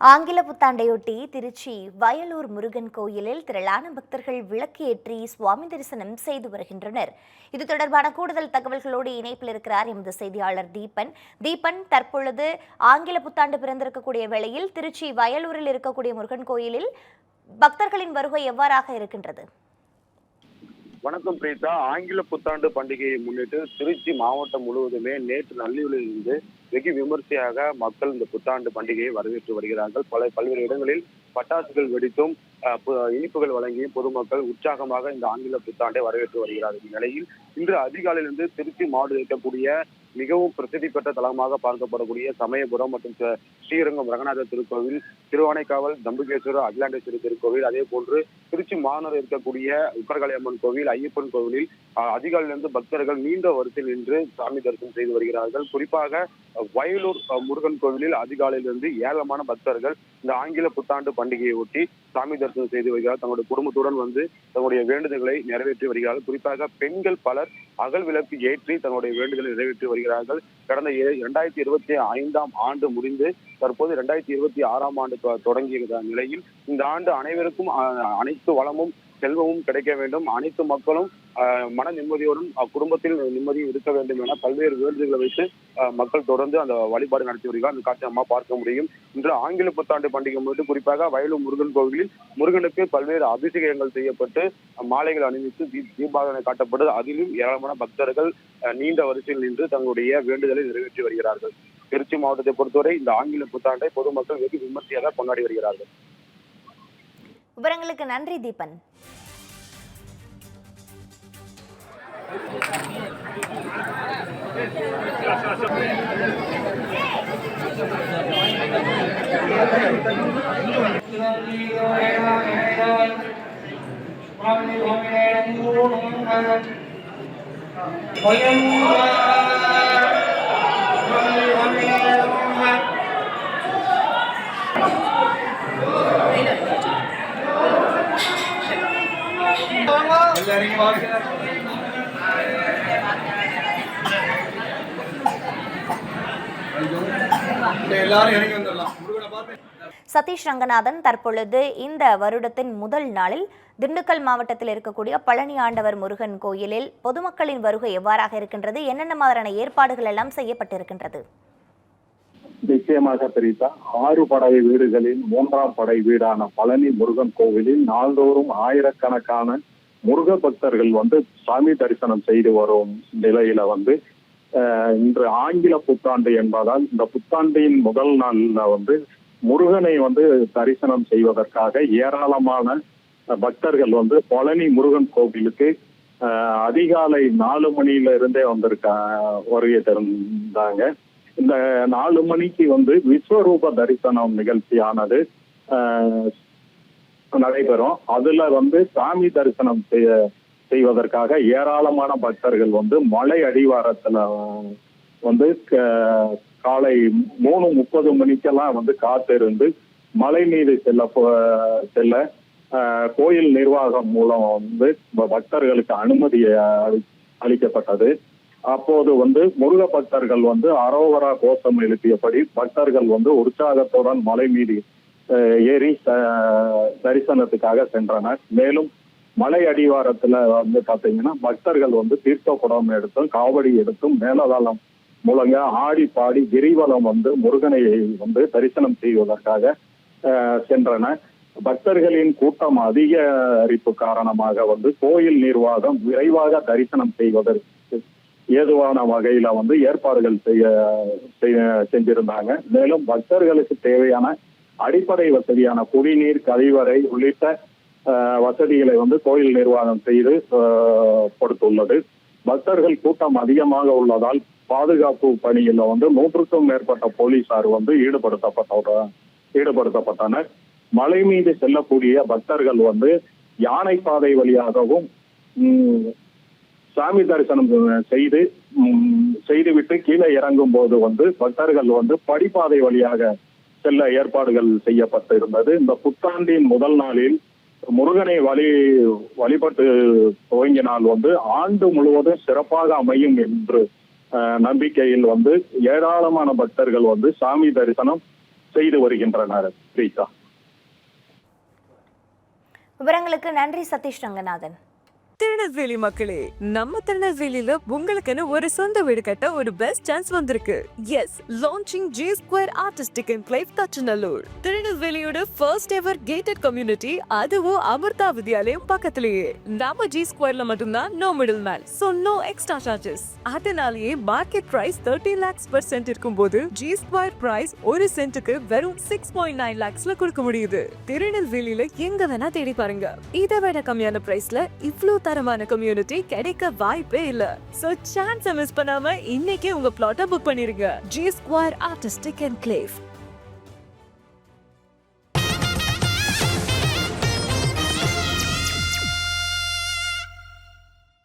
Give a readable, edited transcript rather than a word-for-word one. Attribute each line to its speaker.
Speaker 1: ஆங்கில புத்தாண்டையொட்டி திருச்சி வயலூர் முருகன் கோயிலில் திரளான பக்தர்கள் விளக்கு ஏற்றி சுவாமி தரிசனம் செய்து வருகின்றனர். இது தொடர்பான கூடுதல் தகவல்களோடு இணைப்பில் இருக்கிறார் எமது செய்தியாளர் தீபன். தற்பொழுது ஆங்கில புத்தாண்டு பிறந்திருக்கக்கூடிய வேளையில் திருச்சி வயலூரில் இருக்கக்கூடிய முருகன் கோயிலில் பக்தர்களின் வருகை எவ்வாறாக இருக்கின்றது?
Speaker 2: வணக்கம் பிரீதா. ஆங்கில புத்தாண்டு பண்டிகையை முன்னிட்டு திருச்சி மாவட்டம் முழுவதுமே நேற்று நள்ளிரவில் இருந்து வெகு விமர்சையாக மக்கள் இந்த புத்தாண்டு பண்டிகையை வரவேற்று வருகிறார்கள். பல்வேறு இடங்களில் பட்டாசுகள் வெடித்தும் இனிப்புகள் வழங்கியும் பொதுமக்கள் உற்சாகமாக இந்த ஆங்கில புத்தாண்டை வரவேற்று வருகிறார்கள். இந்நிலையில் இன்று அதிகாலையிலிருந்து திருச்சி மாவட்டத்தில் இருக்கக்கூடிய மிகவும் பிரசித்தி பெற்ற தலமாக பார்க்கப்படக்கூடிய சமயபுரம் மற்றும் ஸ்ரீரங்கம் ரங்கநாதர் திருக்கோவில், திருவானைக்காவல் தம்புகேஸ்வரர் அகிலாண்டேஸ்வரி திருக்கோவில், அதே போன்று திருச்சி மாநகரில் இருக்கக்கூடிய உக்கரகாளி அம்மன் கோவில், ஐயப்பன் கோவிலில் அதிகாலையிலிருந்து பக்தர்கள் நீண்ட வரிசையில் நின்று சாமி தரிசனம் செய்து வருகிறார்கள். குறிப்பாக வயலூர் முருகன் கோவிலில் அதிகாலையிலிருந்து ஏராளமான பக்தர்கள் இந்த ஆங்கில புத்தாண்டு பண்டிகையை ஒட்டி சாமி தரிசனம் செய்து வருகிறார்கள். தங்களுடைய குடும்பத்துடன் வந்து தங்களுடைய வேண்டுதல்களை நிறைவேற்றி வருகிறார்கள். குறிப்பாக பெண்கள் பலர் அகல் விளக்கு ஏற்றி தங்களுடைய வேண்டுதலை நிறைவேற்றி வருகிறார்கள். கடந்த 2025ஆம் ஆண்டு முடிந்து தற்போது 2026ஆம் ஆண்டு தொடங்கிய நிலையில் இந்த ஆண்டு அனைவருக்கும் அனைத்து வளமும் செல்வமும் கிடைக்க வேண்டும், அனைத்து மக்களும் மன நிம்மதியோடும் குடும்பத்தில் நிம்மதியும் இருக்க வேண்டும் என பல்வேறு வேண்டுதல்களை வைத்து மக்கள் தொடர்ந்து அந்த வழிபாடு நடத்தி வருகிறார். அந்த காட்சி நம்ம பார்க்க முடியும். இன்று ஆங்கில புத்தாண்டு பண்டிகை முன்னிட்டு குறிப்பாக வயலூர் முருகன் கோவிலில் முருகனுக்கு பல்வேறு அபிஷேகங்கள் செய்யப்பட்டு மாலைகள் அணிவித்து தீபாவளி காட்டப்பட்டு அதிலும் ஏராளமான பக்தர்கள் நீண்ட வரிசையில் நின்று தங்களுடைய வேண்டுதலை நிறைவேற்றி வருகிறார்கள். திருச்சி மாவட்டத்தை பொறுத்தவரை இந்த ஆங்கில புத்தாண்டை பொதுமக்கள் வெகு விமர்சையாக கொண்டாடி வருகிறார்கள்.
Speaker 1: விவரங்களுக்கு நன்றி தீபன். சதீஷ் ரங்கநாதன், தற்பொழுது இந்த வருடத்தின் முதல் நாளில் திண்டுக்கல் மாவட்டத்தில் இருக்கக்கூடிய பழனி ஆண்டவர் முருகன் கோயிலில் பொதுமக்களின் வருகை எவ்வாறாக இருக்கின்றது? என்னென்ன மாதிரியான ஏற்பாடுகள் எல்லாம் செய்யப்பட்டிருக்கின்றது?
Speaker 3: நிச்சயமாக தெரிவித்தா 6 படை வீடுகளில் 3ஆம் படை வீடான பழனி முருகன் கோவிலில் நாள்தோறும் ஆயிரக்கணக்கான முருக பக்தர்கள் வந்து சாமி தரிசனம் செய்து வரும் நிலையில வந்து இன்று ஆங்கில புத்தாண்டு என்பதால் இந்த புத்தாண்டின் முதல் நாள்ல வந்து முருகனை வந்து தரிசனம் செய்வதற்காக ஏராளமான பக்தர்கள் வந்து பழனி முருகன் கோவிலுக்கு அதிகாலை 4 மணியில இருந்தே வருகை தந்தாங்க. இந்த 4 மணிக்கு வந்து விஸ்வரூப தரிசனம் நிகழ்ச்சியானது நடைபெறும். அதுல வந்து சாமி தரிசனம் செய்வதற்காக ஏராளமான பக்தர்கள் வந்து மலை அடிவாரத்துல வந்து காலை 3:30 மணிக்கெல்லாம் வந்து காத்திருந்து மலை மீது செல்ல கோயில் நிர்வாகம் மூலம் வந்து பக்தர்களுக்கு அனுமதி அளிக்கப்பட்டது. அப்போது வந்து முருக பக்தர்கள் வந்து அரோகரா கோஷம் எழுப்பியபடி பக்தர்கள் வந்து உற்சாகத்துடன் மலை மீது ஏறி தரிசனத்துக்காக சென்றனர். மேலும் மலை அடிவாரத்துல வந்து பாத்தீங்கன்னா பக்தர்கள் வந்து தீர்த்த குடம் எடுத்தும் காவடி எடுத்தும் மேலதாளம் முழங்க ஆடி பாடி கிரிவலம் வந்து முருகனை வந்து தரிசனம் செய்வதற்காக சென்றனர். பக்தர்களின் கூட்டம் அதிகரிப்பு காரணமாக வந்து கோயில் நிர்வாகம் விரைவாக தரிசனம் செய்வதற்கு ஏதுவான வகையில வந்து ஏற்பாடுகள் செஞ்சிருந்தாங்க. மேலும் பக்தர்களுக்கு தேவையான அடிப்படை வசதியான குடிநீர், கழிவறை உள்ளிட்ட வசதிகளை வந்து கோயில் நிர்வாகம் செய்து கொடுத்துள்ளது. பக்தர்கள் கூட்டம் அதிகமாக உள்ளதால் பாதுகாப்பு பணியில வந்து 100க்கும் மேற்பட்ட போலீசார் வந்து ஈடுபடுத்தப்பட்டனர். மலை மீது செல்லக்கூடிய பக்தர்கள் வந்து யானை பாதை வழியாகவும் சாமி தரிசனம் செய்துவிட்டு கீழே இறங்கும் போது வந்து பக்தர்கள் வந்து படிப்பாதை வழியாக செல்ல ஏற்பாடுகள் செய்யப்பட்டிருந்தது. இந்த புத்தாண்டின் முதல் நாளில் முருகனை வழிபட்டு துவங்கினால் வந்து ஆண்டு முழுவதும் சிறப்பாக அமையும் என்று நம்பிக்கையில் வந்து ஏராளமான பக்தர்கள் வந்து சாமி தரிசனம் செய்து வருகின்றனர் பிரீதா.
Speaker 1: விவரங்களுக்கு நன்றி சதீஷ் ரங்கநாதன்.
Speaker 4: திருநெல்வேலி மக்களே, நம்ம திருநெல்வேலியில உங்களுக்குன்னு ஒரு சொந்த வீடு கட்ட ஒரு பெஸ்ட் சான்ஸ் வந்திருக்கு. Yes, launching G Square Artistic Enclave Thachanallur. திருநெல்வேலியோட ஃபர்ஸ்ட் எவர் கேட்டட் கம்யூனிட்டி, அதுவும் அமிர்தா வித்யாலயம் பக்கத்திலேயே. நம்ம G Squareல மட்டும்தான் no middle man, so no extra charges. அதனாலேயே market price 30 lakhs per cent இருக்கும்போது G Square பிரைஸ் ஒரு சென்ட்டுக்கு வெறும் 6.9 lakhsல கொடுக்க முடியுது. திருநெல்வேலியில எங்க வேணா தேடி பாருங்க, இதை விட கம்மியான பிரைஸ்ல இவ்ளோ தரமான கம்யூனிட்டி கிடைக்க வாய்ப்பே இல்ல. சோ சான்ஸ் மிஸ் பண்ணாம இன்னைக்கே உங்க பிளாட்டை புக் பண்ணிருங்க. G Square Artistic Enclave.